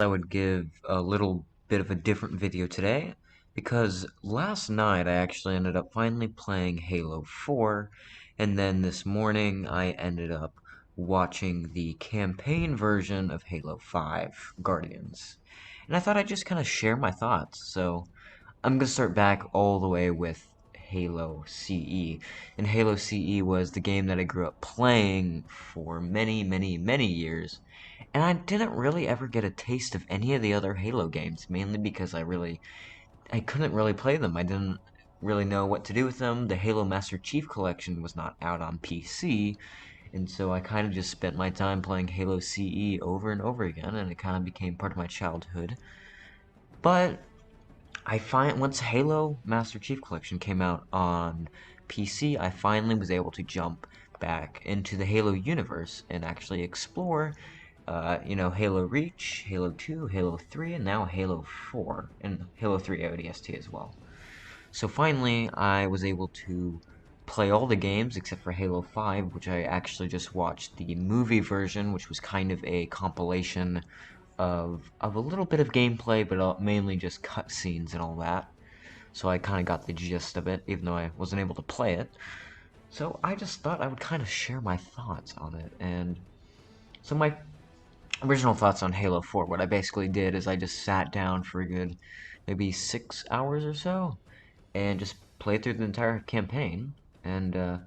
I would give a little bit of a different video today because last night I actually ended up finally playing Halo 4, and then this morning I ended up watching the campaign version of Halo 5 Guardians. And I thought I'd just kind of share my thoughts. So I'm gonna start back all the way with Halo CE. And Halo CE was the game that I grew up playing for many, many, many years. And I didn't really ever get a taste of any of the other Halo games, mainly because I couldn't really play them. I didn't really know what to do with them. The Halo Master Chief Collection was not out on PC, and so I kind of just spent my time playing Halo CE over and over again, and it kind of became part of my childhood. But I find once Halo Master Chief Collection came out on PC, I finally was able to jump back into the Halo universe and actually explore, Halo Reach, Halo 2, Halo 3, and now Halo 4, and Halo 3 ODST as well. So finally, I was able to play all the games except for Halo 5, which I actually just watched the movie version, which was kind of a compilation of a little bit of gameplay, but mainly just cutscenes and all that. So I kind of got the gist of it, even though I wasn't able to play it. So I just thought I would kind of share my thoughts on it. And so my original thoughts on Halo 4, what I basically did is I just sat down for a good maybe 6 hours or so and just played through the entire campaign. And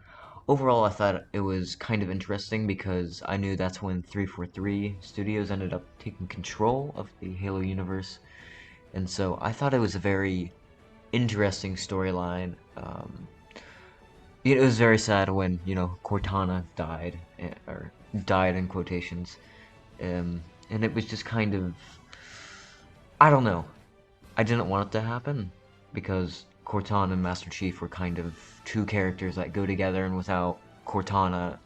overall, I thought it was kind of interesting because I knew that's when 343 Studios ended up taking control of the Halo universe. And so I thought it was a very interesting storyline. It was very sad when Cortana died, or died in quotations, and it was just kind of, I don't know. I didn't want it to happen because Cortana and Master Chief were kind of two characters that go together, and without Cortana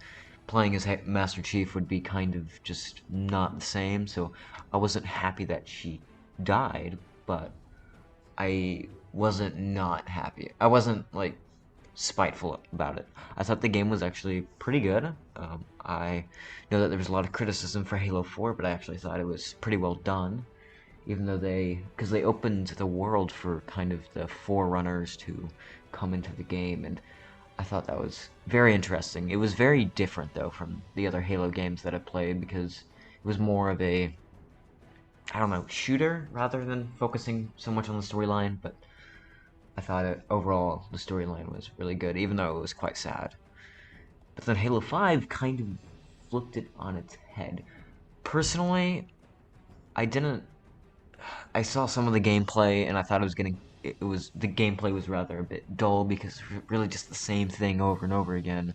playing as Master Chief would be kind of just not the same. So I wasn't happy that she died, but I wasn't not happy. I wasn't like spiteful about it. I thought the game was actually pretty good. I know that there was a lot of criticism for Halo 4, but I actually thought it was pretty well done. Even though because they opened the world for kind of the forerunners to come into the game, and I thought that was very interesting. It was very different though from the other Halo games that I played because it was more of a, I don't know, shooter rather than focusing so much on the storyline, but I thought overall the storyline was really good, even though it was quite sad. But then Halo 5 kind of flipped it on its head. Personally, I didn't. I saw some of the gameplay and I thought it was getting. It was the gameplay was rather a bit dull because it's really just the same thing over and over again,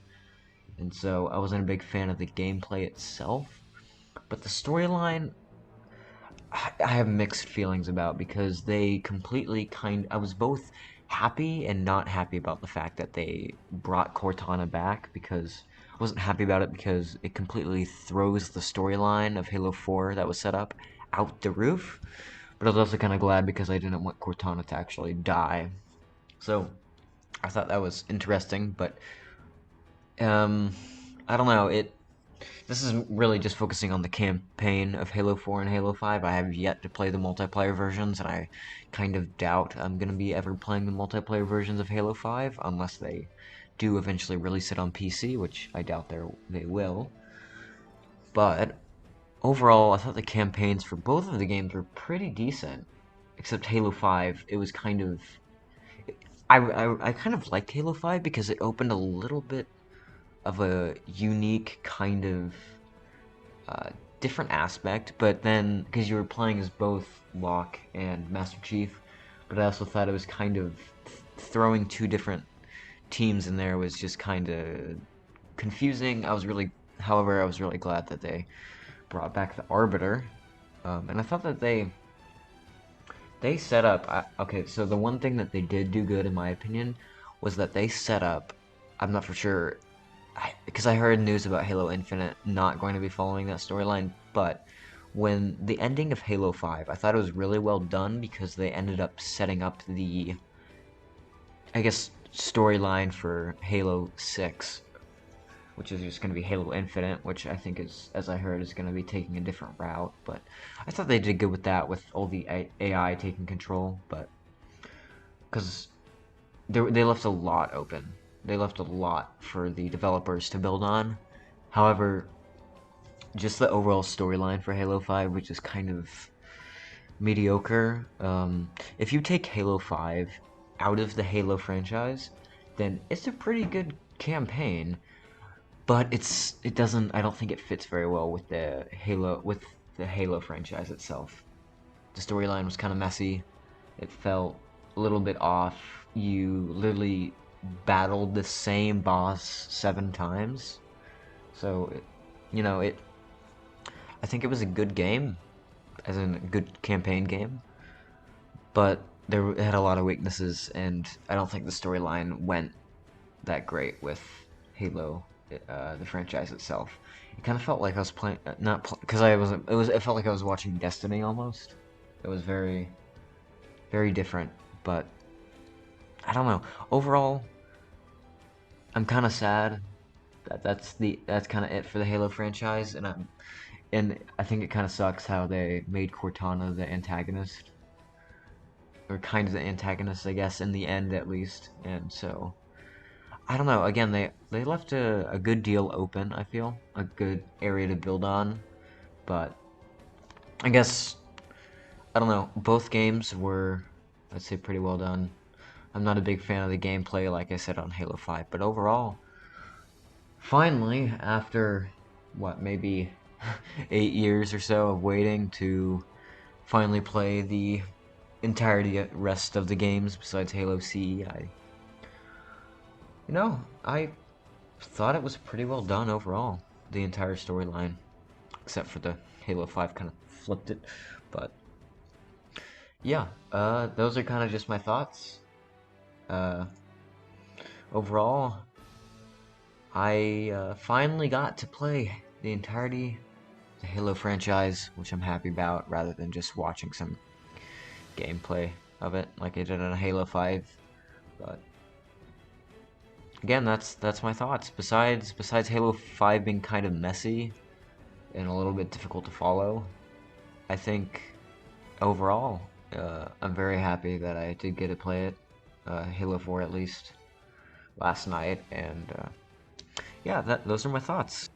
and so I wasn't a big fan of the gameplay itself. But the storyline, I have mixed feelings about because they completely I was both happy and not happy about the fact that they brought Cortana back because I wasn't happy about it because it completely throws the storyline of Halo 4 that was set up out the roof. But I was also kind of glad because I didn't want Cortana to actually die. So I thought that was interesting, but um, I don't know. This is really just focusing on the campaign of Halo 4 and Halo 5. I have yet to play the multiplayer versions, and I kind of doubt I'm going to be ever playing the multiplayer versions of Halo 5 unless they do eventually release it on PC, which I doubt they will. But overall, I thought the campaigns for both of the games were pretty decent, except Halo 5. It was kind of I kind of liked Halo 5 because it opened a little bit of a unique kind of uh, different aspect, but then because you were playing as both Locke and Master Chief, but I also thought it was kind of throwing two different teams in there was just kind of confusing. However, I was really glad that they brought back the Arbiter, and I thought that they set up. Okay, so the one thing that they did do good, in my opinion, was that they set up. I'm not for sure because I heard news about Halo Infinite not going to be following that storyline, but when the ending of Halo 5, I thought it was really well done because they ended up setting up the, I guess, storyline for Halo 6, which is just going to be Halo Infinite, which I think is, as I heard, is going to be taking a different route. But I thought they did good with that, with all the AI taking control. But because they left a lot open, they left a lot for the developers to build on. However, just the overall storyline for Halo 5, which is kind of mediocre. If you take Halo 5 out of the Halo franchise, then it's a pretty good campaign, but it doesn't, I don't think it fits very well with the Halo franchise itself. The storyline was kind of messy. It felt a little bit off. You literally battled the same boss 7 times. So, it I think it was a good game, as in a good campaign game, but it had a lot of weaknesses, and I don't think the storyline went that great with Halo, the franchise itself. It kind of felt like I was playing, not because I wasn't. It felt like I was watching Destiny almost. It was very, very different, but I don't know. Overall, I'm kind of sad that that's kind of it for the Halo franchise, and I think it kind of sucks how they made Cortana the antagonist, or kind of the antagonist, I guess, in the end at least. And so I don't know. Again, they left a good deal open. I feel a good area to build on, but I guess I don't know. Both games were, I'd say, pretty well done. I'm not a big fan of the gameplay, like I said on Halo 5, but overall, finally, after what, maybe 8 years or so of waiting to finally play the entirety rest of the games besides Halo CE, I thought it was pretty well done overall. The entire storyline, except for the Halo 5 kind of flipped it. But yeah, those are kind of just my thoughts. Uh, Overall, I finally got to play the entirety of the Halo franchise, which I'm happy about, rather than just watching some gameplay of it like I did on Halo 5. But again, that's my thoughts. Besides Halo 5 being kind of messy and a little bit difficult to follow, I think overall, I'm very happy that I did get to play it, Halo 4 at least, last night, and yeah, those are my thoughts.